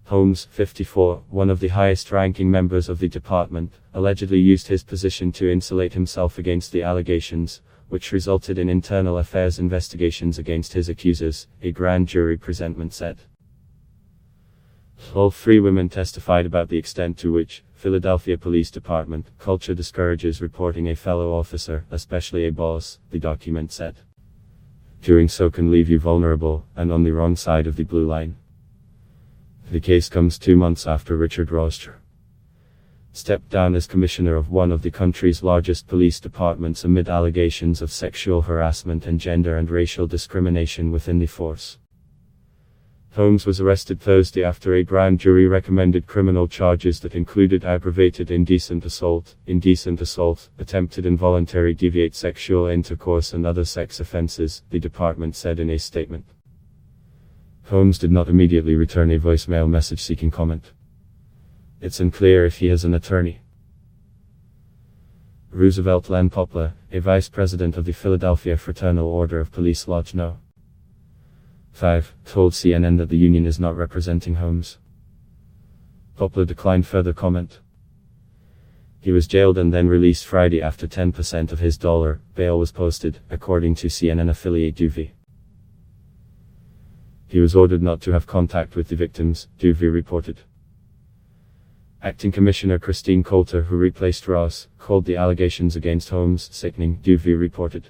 Holmes, 54, one of the highest-ranking members of the department, allegedly used his position to insulate himself against the allegations, which resulted in internal affairs investigations against his accusers, a grand jury presentment said. All three women testified about the extent to which Philadelphia Police Department culture discourages reporting a fellow officer, especially a boss, the document said. Doing so can leave you vulnerable, and on the wrong side of the blue line. The case comes 2 months after Richard Roster stepped down as commissioner of one of the country's largest police departments amid allegations of sexual harassment and gender and racial discrimination within the force. Holmes was arrested Thursday after a grand jury recommended criminal charges that included aggravated indecent assault, attempted involuntary deviate sexual intercourse and other sex offenses, the department said in a statement. Holmes did not immediately return a voicemail message seeking comment. It's unclear if he has an attorney. Roosevelt Len Poplar, a vice president of the Philadelphia Fraternal Order of Police Lodge No. 5, told CNN that the union is not representing Holmes. Poplar declined further comment. He was jailed and then released Friday after 10% of his dollar bail was posted, according to CNN affiliate Duvie. He was ordered not to have contact with the victims, Duvie reported. Acting Commissioner Christine Coulter, who replaced Ross, called the allegations against Holmes sickening, Duvie reported.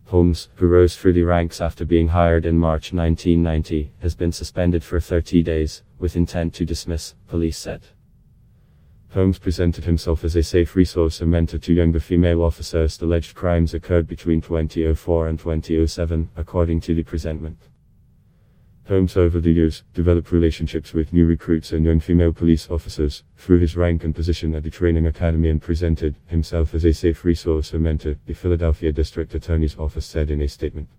Holmes, who rose through the ranks after being hired in March 1990, has been suspended for 30 days, with intent to dismiss, police said. Holmes presented himself as a safe resource and mentor to younger female officers. The alleged crimes occurred between 2004 and 2007, according to the presentment. Holmes over the years developed relationships with new recruits and young female police officers, through his rank and position at the training academy, and presented himself as a safe resource and mentor, the Philadelphia District Attorney's Office said in a statement.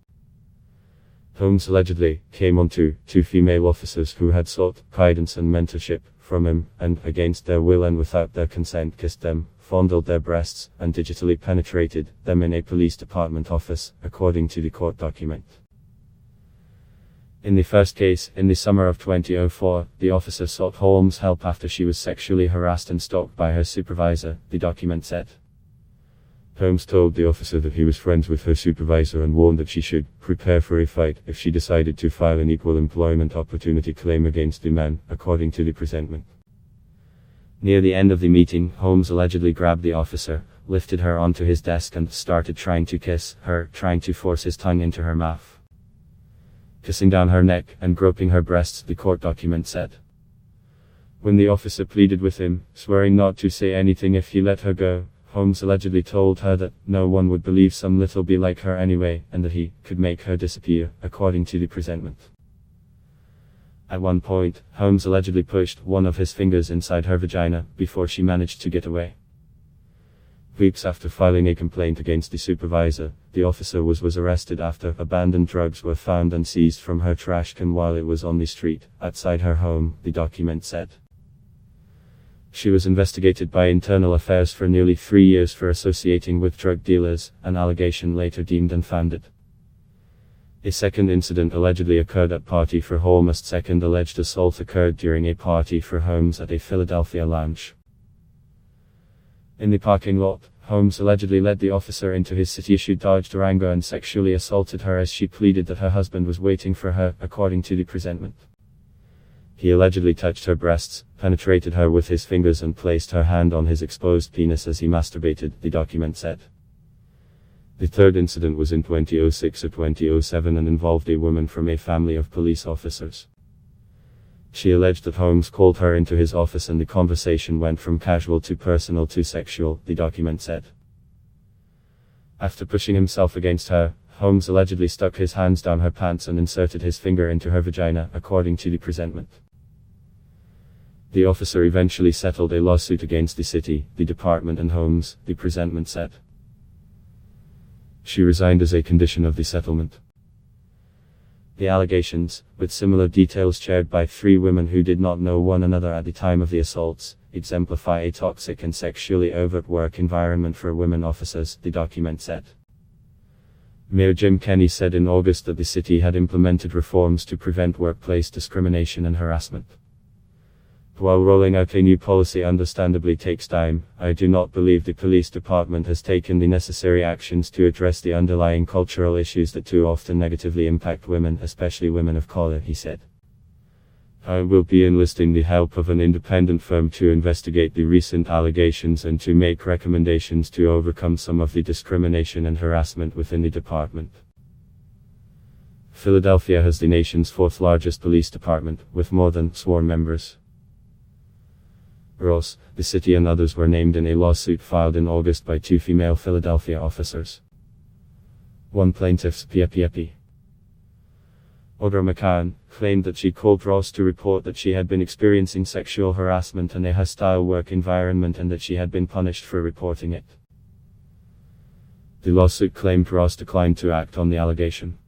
Holmes allegedly came on to two female officers who had sought guidance and mentorship from him, and, against their will and without their consent, kissed them, fondled their breasts, and digitally penetrated them in a police department office, according to the court document. In the first case, in the summer of 2004, the officer sought Holmes' help after she was sexually harassed and stalked by her supervisor, the document said. Holmes told the officer that he was friends with her supervisor and warned that she should prepare for a fight if she decided to file an equal employment opportunity claim against the man, according to the presentment. Near the end of the meeting, Holmes allegedly grabbed the officer, lifted her onto his desk and started trying to kiss her, trying to force his tongue into her mouth. Kissing down her neck and groping her breasts, the court document said. When the officer pleaded with him, swearing not to say anything if he let her go, Holmes allegedly told her that no one would believe some little bee like her anyway, and that he could make her disappear, according to the presentment. At one point, Holmes allegedly pushed one of his fingers inside her vagina, before she managed to get away. Weeks after filing a complaint against the supervisor, the officer was arrested after abandoned drugs were found and seized from her trash can while it was on the street, outside her home, the document said. She was investigated by Internal Affairs for nearly 3 years for associating with drug dealers, an allegation later deemed unfounded. A second incident allegedly occurred at party for Holmes. Second alleged assault occurred during a party for Holmes at a Philadelphia lounge. In the parking lot, Holmes allegedly led the officer into his city-issued Dodge Durango and sexually assaulted her as she pleaded that her husband was waiting for her, according to the presentment. He allegedly touched her breasts, penetrated her with his fingers and placed her hand on his exposed penis as he masturbated, the document said. The third incident was in 2006 or 2007 and involved a woman from a family of police officers. She alleged that Holmes called her into his office and the conversation went from casual to personal to sexual, the document said. After pushing himself against her, Holmes allegedly stuck his hands down her pants and inserted his finger into her vagina, according to the presentment. The officer eventually settled a lawsuit against the city, the department and Holmes, the presentment said. She resigned as a condition of the settlement. The allegations, with similar details shared by 3 women who did not know one another at the time of the assaults, exemplify a toxic and sexually overt work environment for women officers, the document said. Mayor Jim Kenney said in August that the city had implemented reforms to prevent workplace discrimination and harassment. While rolling out a new policy understandably takes time, I do not believe the police department has taken the necessary actions to address the underlying cultural issues that too often negatively impact women, especially women of color, he said. I will be enlisting the help of an independent firm to investigate the recent allegations and to make recommendations to overcome some of the discrimination and harassment within the department. Philadelphia has the nation's fourth largest police department, with more than sworn members. Ross, the city and others were named in a lawsuit filed in August by two female Philadelphia officers. One plaintiff's P.A.P. Audra McCann claimed that she called Ross to report that she had been experiencing sexual harassment and a hostile work environment and that she had been punished for reporting it. The lawsuit claimed Ross declined to act on the allegation.